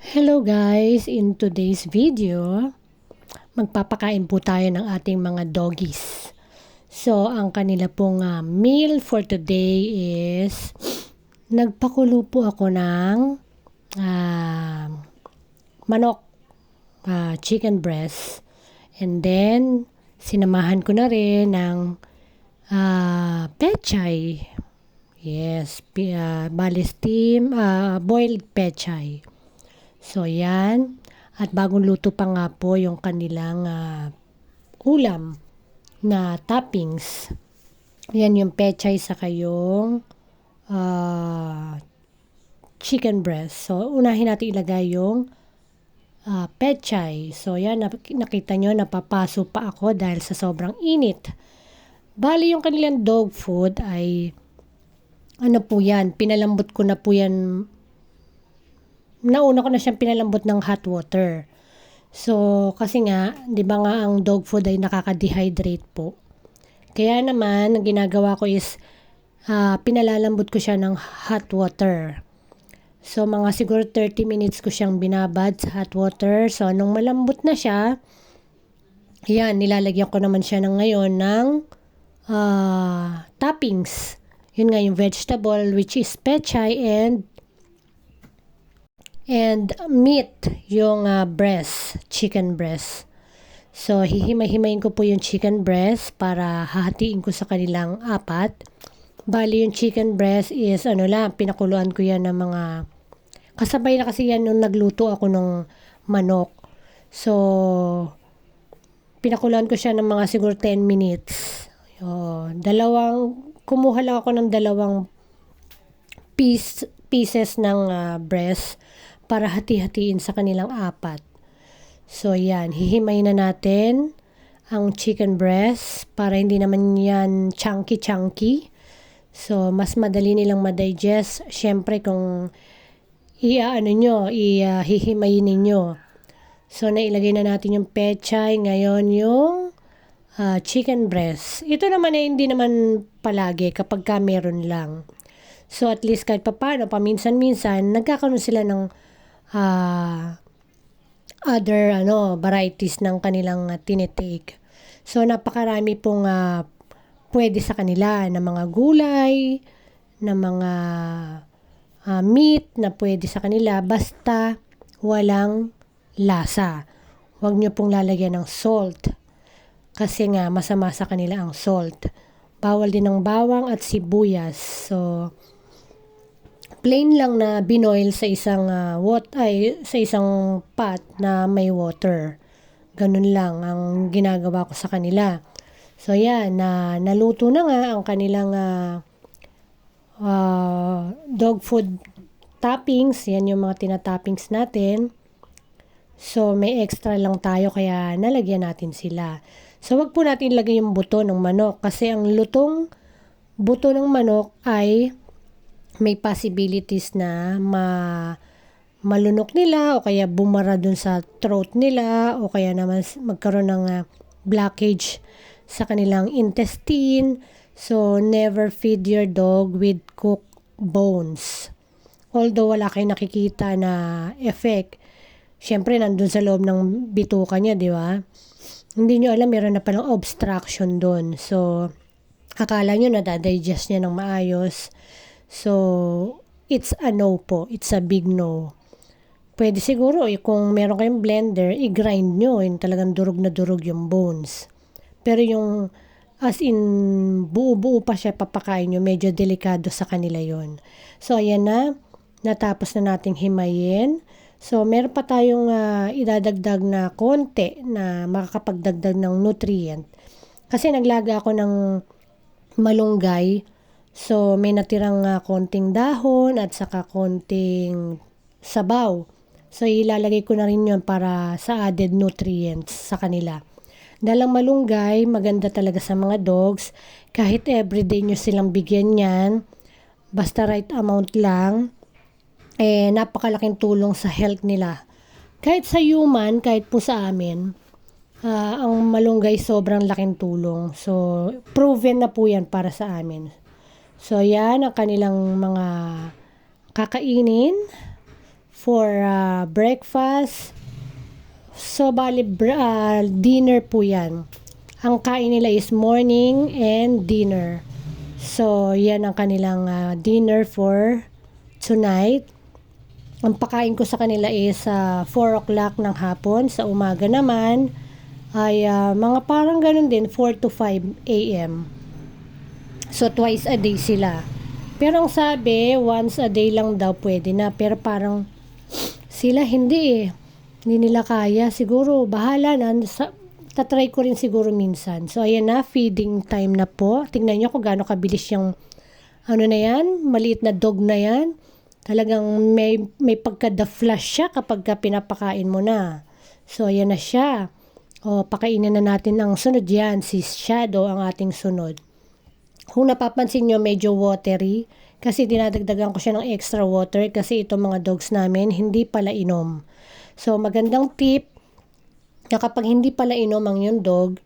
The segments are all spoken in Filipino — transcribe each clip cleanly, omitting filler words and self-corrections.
Hello guys! In today's video, magpapakain po tayo ng ating mga doggies. So, ang kanila pong meal for today is nagpakulo po ako ng manok, chicken breast. And then, sinamahan ko na rin ng pechay. Yes, bali steam, boiled pechay. So, yan. At bagong luto pa nga po yung kanilang ulam na toppings. Yan yung pechay sa kayong chicken breast. So, unahin natin ilagay yung pechay. So, yan. Nakita nyo, napapaso pa ako dahil sa sobrang init. Bali, yung kanilang dog food ay ano po yan, pinalambot ko na po yan. Nauna ko na siyang pinalambot ng hot water. So, kasi nga, di ba nga ang dog food ay nakaka-dehydrate po. Kaya naman, ang ginagawa ko is, pinalalambot ko siya ng hot water. So, mga siguro 30 minutes ko siyang binabad sa hot water. So, nung malambot na siya, yan, nilalagyan ko naman siya ng ngayon ng toppings. Yun nga yung vegetable, which is pechay and meat, yung breast, chicken breast. So, hihimay-himayin ko po yung chicken breast para hahatiin ko sa kanilang apat. Bali, yung chicken breast is, pinakuluan ko yan ng mga, kasabay na kasi yan nung nagluto ako ng manok. So, pinakuluan ko siya ng mga siguro 10 minutes. Kumuha lang ako ng dalawang pieces ng breast para hati-hatiin sa kanilang apat. So, yan. Hihimay na natin ang chicken breast para hindi naman yan chunky-chunky. So, mas madali nilang ma-digest. Siyempre, kung hihimayin ninyo. So, nailagay na natin yung pechay. Ngayon, yung chicken breast. Ito naman ay hindi naman palagi kapag ka meron lang. So, at least kahit paano, paminsan-minsan, nagkakaroon sila ng other varieties ng kanilang tinitake. So, napakarami pong pwede sa kanila na mga gulay, na mga meat na pwede sa kanila basta walang lasa. Huwag nyo pong lalagyan ng salt kasi nga masama sa kanila ang salt. Bawal din ng bawang at sibuyas. So, plain lang na binoil sa isang sa isang pot na may water. Ganun lang ang ginagawa ko sa kanila. So yan, naluto na nga ang kanilang dog food toppings. Yan yung mga tinatoppings natin. So may extra lang tayo kaya nalagyan natin sila. So wag po natin ilagay yung buto ng manok kasi ang lutong buto ng manok ay may possibilities na malunok nila o kaya bumara dun sa throat nila o kaya naman magkaroon ng blockage sa kanilang intestine. So, never feed your dog with cooked bones. Although wala kayong nakikita na effect, syempre nandun sa loob ng bituka niya, di ba? Hindi nyo alam, meron na palang obstruction dun. So, akala nyo nadadigest niya ng maayos. So, it's a no po. It's a big no. Pwede siguro, kung meron kayong blender, i-grind nyo. Yung talagang durog na durog yung bones. Pero yung, as in, buo-buo pa siya papakain nyo, medyo delikado sa kanila yon. So, ayan na. Natapos na nating himayin. So, meron pa tayong idadagdag na konti na makakapagdagdag ng nutrient. Kasi naglaga ako ng malunggay. So, may natirang konting dahon at saka konting sabaw. So, ilalagay ko na rin yun para sa added nutrients sa kanila. Dalang malunggay, maganda talaga sa mga dogs. Kahit everyday nyo silang bigyan yan, basta right amount lang, napakalaking tulong sa health nila. Kahit sa human, kahit po sa amin, ang malunggay sobrang laking tulong. So, proven na po yan para sa amin. So, yan ang kanilang mga kakainin for breakfast. So, bali, dinner po yan. Ang kain nila is morning and dinner. So, yan ang kanilang dinner for tonight. Ang pakain ko sa kanila is 4 o'clock ng hapon. Sa umaga naman ay mga parang ganun din, 4 to 5 a.m. So, twice a day sila. Pero ang sabi, once a day lang daw pwede na. Pero parang sila hindi eh. Hindi nila kaya. Siguro, bahala na. Tatry ko rin siguro minsan. So, ayan na, feeding time na po. Tingnan nyo kung gaano kabilis yung ano na yan, maliit na dog na yan. Talagang may pagka-the flash siya kapag pinapakain mo na. So, ayan na siya. O, pakainin na natin ang sunod yan. Si Shadow ang ating sunod. Kung napapansin nyo, medyo watery. Kasi dinadagdagan ko siya ng extra water. Kasi itong mga dogs namin, hindi pala inom. So, magandang tip na kapag hindi pala inom ang yung dog,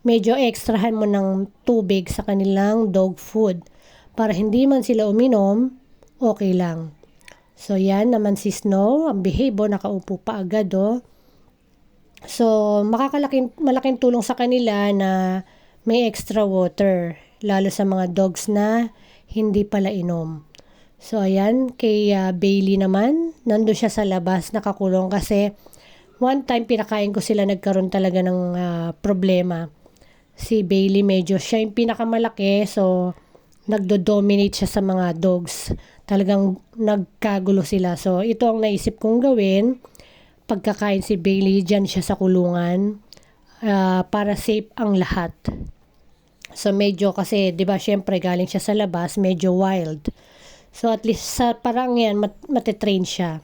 medyo extrahan mo ng tubig sa kanilang dog food. Para hindi man sila uminom, okay lang. So, yan naman si Snow. Ang behave, nakaupo pa agad, oh. So, malaking tulong sa kanila na may extra water. Lalo sa mga dogs na hindi pala inom. So, ayan. Kay Bailey naman, nandun siya sa labas, nakakulong kasi one time pinakain ko sila, nagkaroon talaga ng problema. Si Bailey medyo siya yung pinakamalaki, so nagdo-dominate siya sa mga dogs. Talagang nagkagulo sila. So, ito ang naisip kong gawin. Pagkakain si Bailey, dyan siya sa kulungan para safe ang lahat. So, medyo kasi, di ba, syempre, galing siya sa labas, medyo wild. So, at least sa parang yan, matitrain siya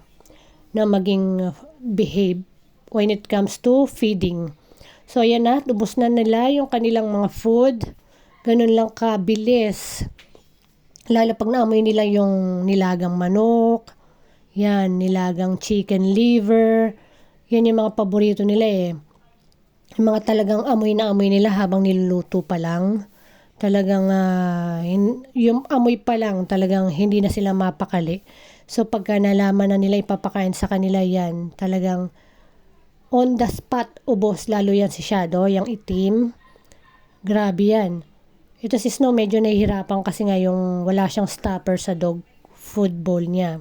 na maging behave when it comes to feeding. So, ayan na, lubos na nila yung kanilang mga food. Ganun lang kabilis. Lalo pag naamoy nila yung nilagang manok, yan, nilagang chicken liver, yan yung mga paborito nila eh. Yung mga talagang amoy na amoy nila habang niluluto pa lang. Talagang yung amoy pa lang, talagang hindi na sila mapakali. So pagka nalaman na nila ipapakain sa kanila yan, talagang on the spot, ubos, lalo yan si Shadow, yung itim. Grabe yan. Ito si Snow medyo nahihirapan kasi nga yung wala siyang stopper sa dog food bowl niya.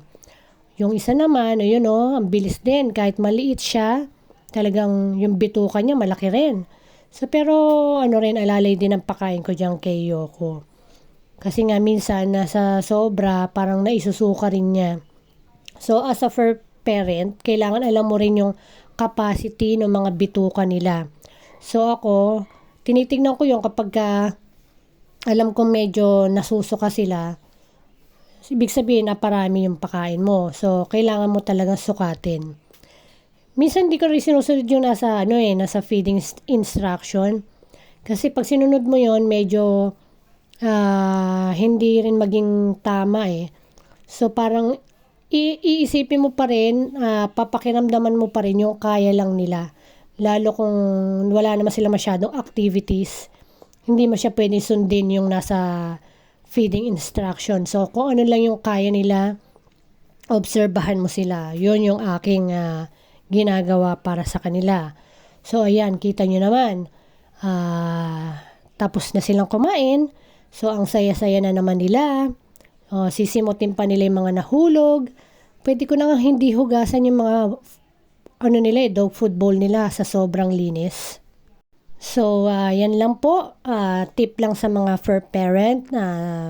Yung isa naman, ayun ang bilis din. Kahit maliit siya, talagang yung bituka niya malaki rin. So pero alalay din ang pakain ko dyan kay Yoko. Kasi nga minsan nasa sobra, parang naisusuka rin niya. So as a fur parent, kailangan alam mo rin yung capacity ng mga bituka nila. So ako, tinitingnan ko yung kapag alam kong medyo nasusuka sila, ibig sabihin na parami yung pakain mo. So, kailangan mo talagang sukatin. Minsan di ko rin sinusunod yung nasa feeding instruction. Kasi pag sinunod mo yon medyo hindi rin maging tama eh. So, parang iisipin mo pa rin, papakiramdaman mo pa rin yung kaya lang nila. Lalo kung wala naman sila masyadong activities, hindi mo siya pwedeng sundin yung nasa feeding instruction. So, kung ano lang yung kaya nila, obserbahan mo sila. Yun yung aking ginagawa para sa kanila. So, ayan, kita nyo naman. Tapos na silang kumain. So, ang saya-saya na naman nila. Sisimutin pa nila yung mga nahulog. Pwede ko na nga hindi hugasan yung mga dog food bowl nila sa sobrang linis. So, yan lang po. Tip lang sa mga fur parent na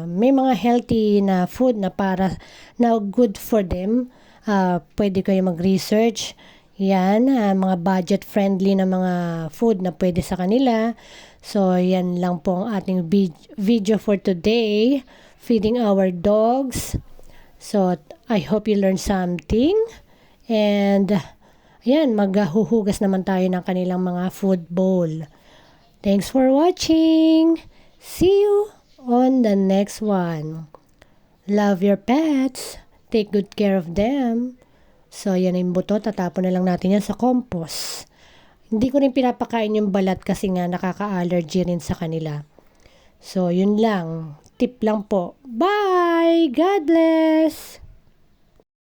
may mga healthy na food na good for them. Pwede kayo mag-research. Yan, mga budget-friendly na mga food na pwede sa kanila. So, yan lang po ang ating video for today. Feeding our dogs. So, I hope you learned something. And, ayan, maghuhugas naman tayo ng kanilang mga food bowl. Thanks for watching. See you on the next one. Love your pets. Take good care of them. So, yan yung buto. Tatapon na lang natin yan sa compost. Hindi ko rin pinapakain yung balat kasi nga nakaka-allergy rin sa kanila. So, yun lang. Tip lang po. Bye! God bless!